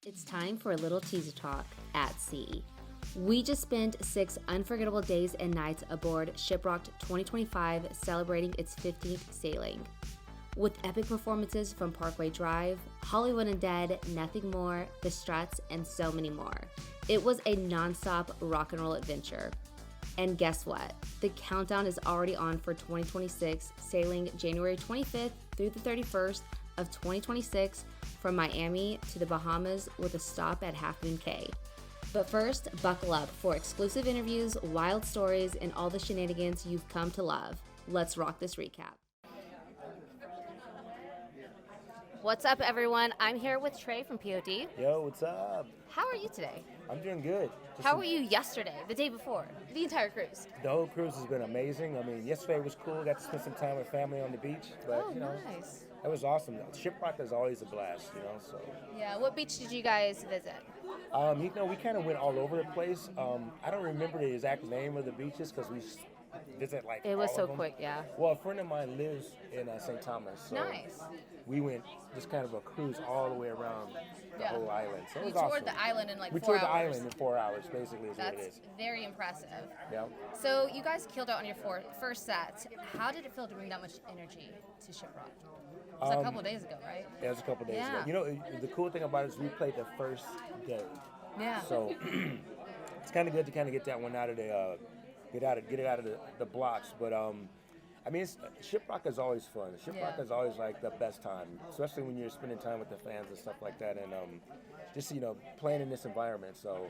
It's time for a little teaser talk at sea. We just spent 6 unforgettable days and nights aboard ShipRocked 2025, celebrating its 15th sailing. With epic performances from Parkway Drive, Hollywood Undead, Nothing More, The Struts, and so many more. It was a non-stop rock and roll adventure. And guess what? The countdown is already on for 2026, sailing January 25th through the 31st of 2026 from Miami to the Bahamas with a stop at Half Moon Cay. But first, buckle up for exclusive interviews, wild stories, and all the shenanigans you've come to love. Let's rock this recap. What's up, everyone? I'm here with Traa from P.O.D. Yo, what's up? How are you today? I'm doing good. How were you yesterday, the day before, the entire cruise? The whole cruise has been amazing. I mean, yesterday was cool. Got to spend some time with family on the beach. But, Nice. That was awesome. ShipRocked is always a blast, so. Yeah, what beach did you guys visit? We kind of went all over the place. I don't remember the exact name of the beaches because we visit like It was all so of them. quick, yeah. Well, a friend of mine lives in St. Thomas. So Nice. We went just kind of a cruise all the way around the whole island. So it was You toured awesome. the island in like We 4 toured hours. the island in 4 hours, basically, is what it That's is. very impressive. Yeah. So you guys killed out on your first set. How did it feel to bring that much energy to ShipRocked? It was a couple of days ago, right? Yeah, it was a couple days Yeah. ago. The cool thing about it is we played the first day. Yeah. So it's kind of good to kind of get that one out of the, get it out of the blocks. But ShipRocked is always fun. ShipRocked is always like the best time, especially when you're spending time with the fans and stuff like that, and just playing in this environment. So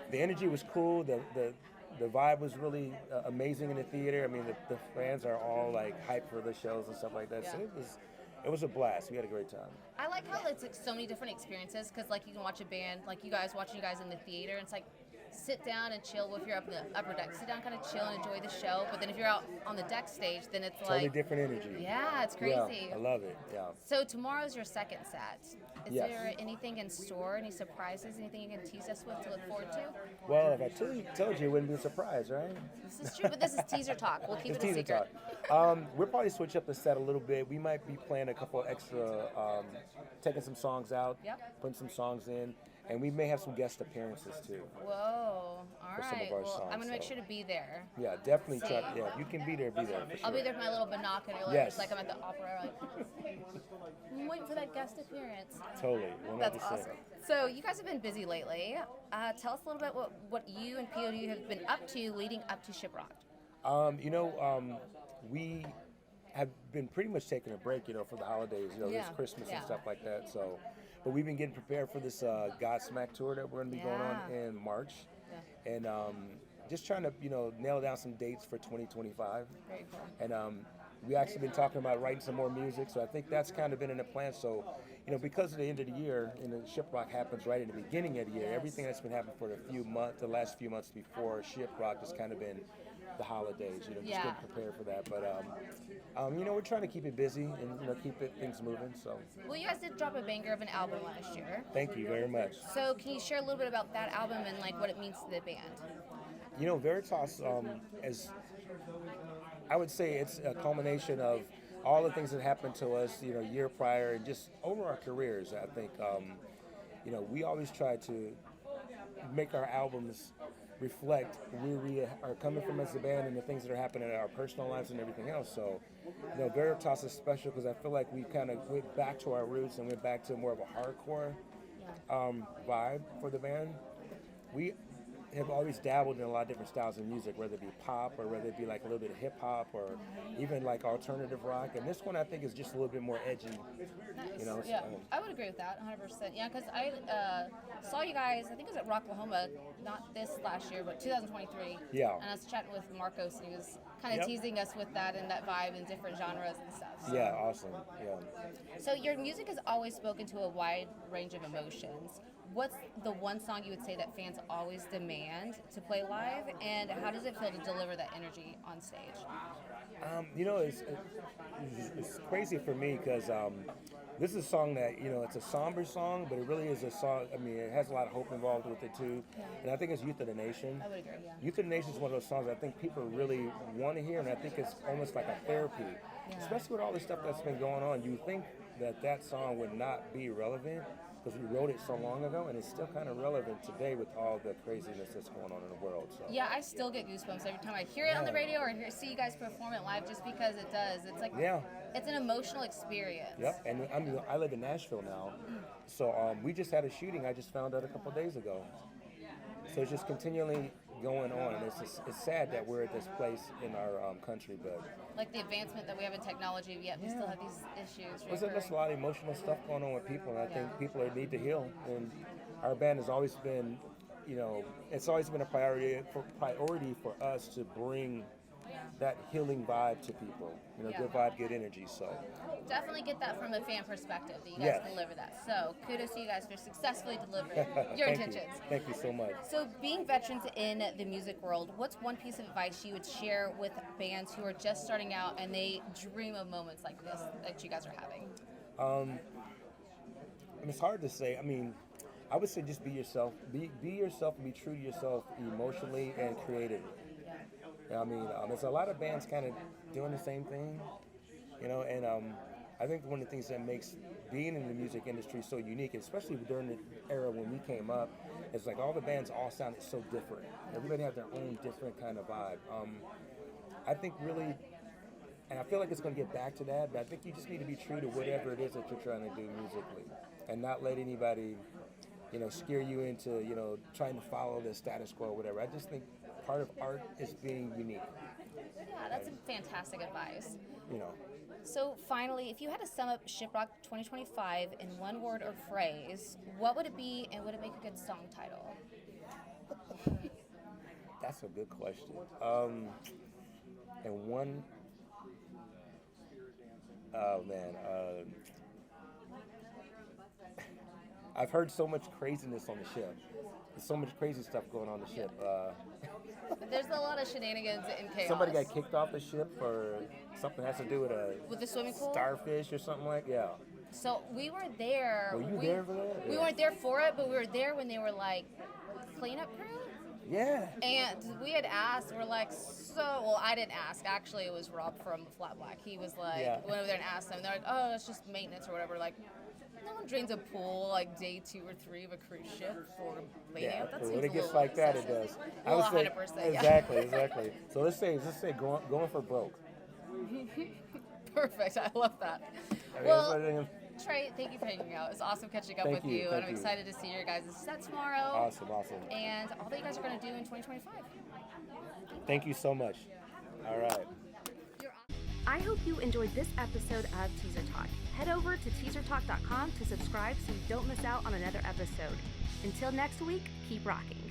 the energy was cool. The vibe was really amazing in the theater. I mean, the fans are all like hyped for the shows and stuff like that. So it was a blast. We had a great time. I like how it's like so many different experiences because like you can watch a band, like watching you guys in the theater, and it's like sit down and chill. If you're up in the upper deck, sit down, kind of chill and enjoy the show. But then if you're out on the deck stage, then it's Totally like different energy. Yeah, it's crazy. Yeah, I love it. Yeah. So tomorrow's your second set. Is Yes. there anything in store? Any surprises? Anything you can tease us with to look forward to? Well, if I told you, it wouldn't be a surprise, right? This is true, but this is teaser talk. We'll keep It's it a teaser secret. talk. We'll probably switch up the set a little bit. We might be playing a couple extra, taking some songs out, Yep. putting some songs in, and we may have some guest appearances too. Whoa! All For some right. of our Well, songs, I'm gonna make so. sure to be there. Yeah, definitely See. try. Yeah, if you can be there, be there for sure. I'll be there with my little binoculars, Yes. like I'm at the opera. Like, I'm waiting for that guest appearance. Totally, 100%. That's awesome. So you guys have been busy lately. Tell us a little bit what you and P.O.D have been up to leading up to ShipRocked. We have been pretty much taking a break, for the holidays, Yeah, this Christmas yeah. and stuff like that. So, but we've been getting prepared for this Godsmack tour that we're going to be going on in March, and just trying to, nail down some dates for 2025. Very cool. And we actually been talking about writing some more music, so I think that's kind of been in the plan. So, because of the end of the year, and the ShipRocked happens right in the beginning of the year, everything that's been happening for the last few months before ShipRocked has kind of been the holidays, just getting prepared for that. But, we're trying to keep it busy and, keep things moving, so. Well, you guys did drop a banger of an album last year. Thank you very much. So can you share a little bit about that album and like what it means to the band? Veritas is, I would say it's a culmination of all the things that happened to us, year prior and just over our careers. I think, we always try to make our albums reflect where we are coming from as a band and the things that are happening in our personal lives and everything else. So, Veritas is special because I feel like we kind of went back to our roots and went back to more of a hardcore vibe for the band. We have always dabbled in a lot of different styles of music, whether it be pop or whether it be like a little bit of hip hop or even like alternative rock. And this one I think is just a little bit more edgy. Nice. Yeah, I would agree with that 100%. Yeah, because I saw you guys, I think it was at Rocklahoma, not this last year, but 2023. Yeah. And I was chatting with Marcos, and he was kind of teasing us with that and that vibe and different genres and stuff. So. Yeah, awesome. Yeah. So your music has always spoken to a wide range of emotions. What's the one song you would say that fans always demand to play live, and how does it feel to deliver that energy on stage? It's crazy for me because this is a song that, it's a somber song, but it really is a song, it has a lot of hope involved with it too. Yeah. And I think it's Youth of the Nation. I would agree, yeah. Youth of the Nation is one of those songs I think people really want to hear, and I think it's almost like a therapy. Especially with all the stuff that's been going on, you think that song would not be relevant. because we wrote it so long ago, and it's still kind of relevant today with all the craziness that's going on in the world. So Yeah, I still get goosebumps every time I hear it on the radio or see you guys perform it live, just because it does. It's like, it's an emotional experience. Yep, and I live in Nashville now, so we just had a shooting. I just found out a couple days ago. So it's just continually going on, and it's sad that we're at this place in our country, but like the advancement that we have in technology, yet we still have these issues. There's a lot of emotional stuff going on with people, and I think people need to heal. And our band has always been, it's always been a priority for us to bring that healing vibe to people. Good vibe, good energy. So definitely get that from a fan perspective that you guys deliver that. So kudos to you guys for successfully delivering your intentions. Thank you so much. So being veterans in the music world, what's one piece of advice you would share with bands who are just starting out and they dream of moments like this that you guys are having? It's hard to say. I would say just be yourself. Be yourself and be true to yourself emotionally and creatively. There's a lot of bands kind of doing the same thing, and I think one of the things that makes being in the music industry so unique, especially during the era when we came up, is like all the bands all sounded so different. Everybody had their own different kind of vibe. I think really, and I feel like it's going to get back to that, but I think you just need to be true to whatever it is that you're trying to do musically, and not let anybody, scare you into, trying to follow the status quo or whatever. I just think part of art is being unique. Yeah, that's fantastic advice. You know. So finally, if you had to sum up ShipRocked 2025 in one word or phrase, what would it be, and would it make a good song title? That's a good question. And one, oh man, I've heard so much craziness on the ship. There's so much crazy stuff going on the ship. There's a lot of shenanigans and chaos. Somebody got kicked off the ship for something that has to do with the swimming pool? Starfish or something like that. Yeah. So we were there. Were you there for that? We weren't there for it, but we were there when they were like cleanup crew. Yeah. And we had asked, I didn't ask. Actually, it was Rob from Flat Black. He was like, went over there and asked them. They're like, oh, it's just maintenance or whatever. Like, no one drains a pool like day 2 or 3 of a cruise ship for cleaning up. That seems when it gets like that, it does. I would say 100%. Exactly. So let's say going for broke. Perfect. I love that. Trey, thank you for hanging out. It's awesome catching up with you, and I'm excited to see your guys' set tomorrow. Awesome. And all that you guys are going to do in 2025. Thank you so much. All right. I hope you enjoyed this episode of Teaser Talk. Head over to teasertalk.com to subscribe so you don't miss out on another episode. Until next week, keep rocking.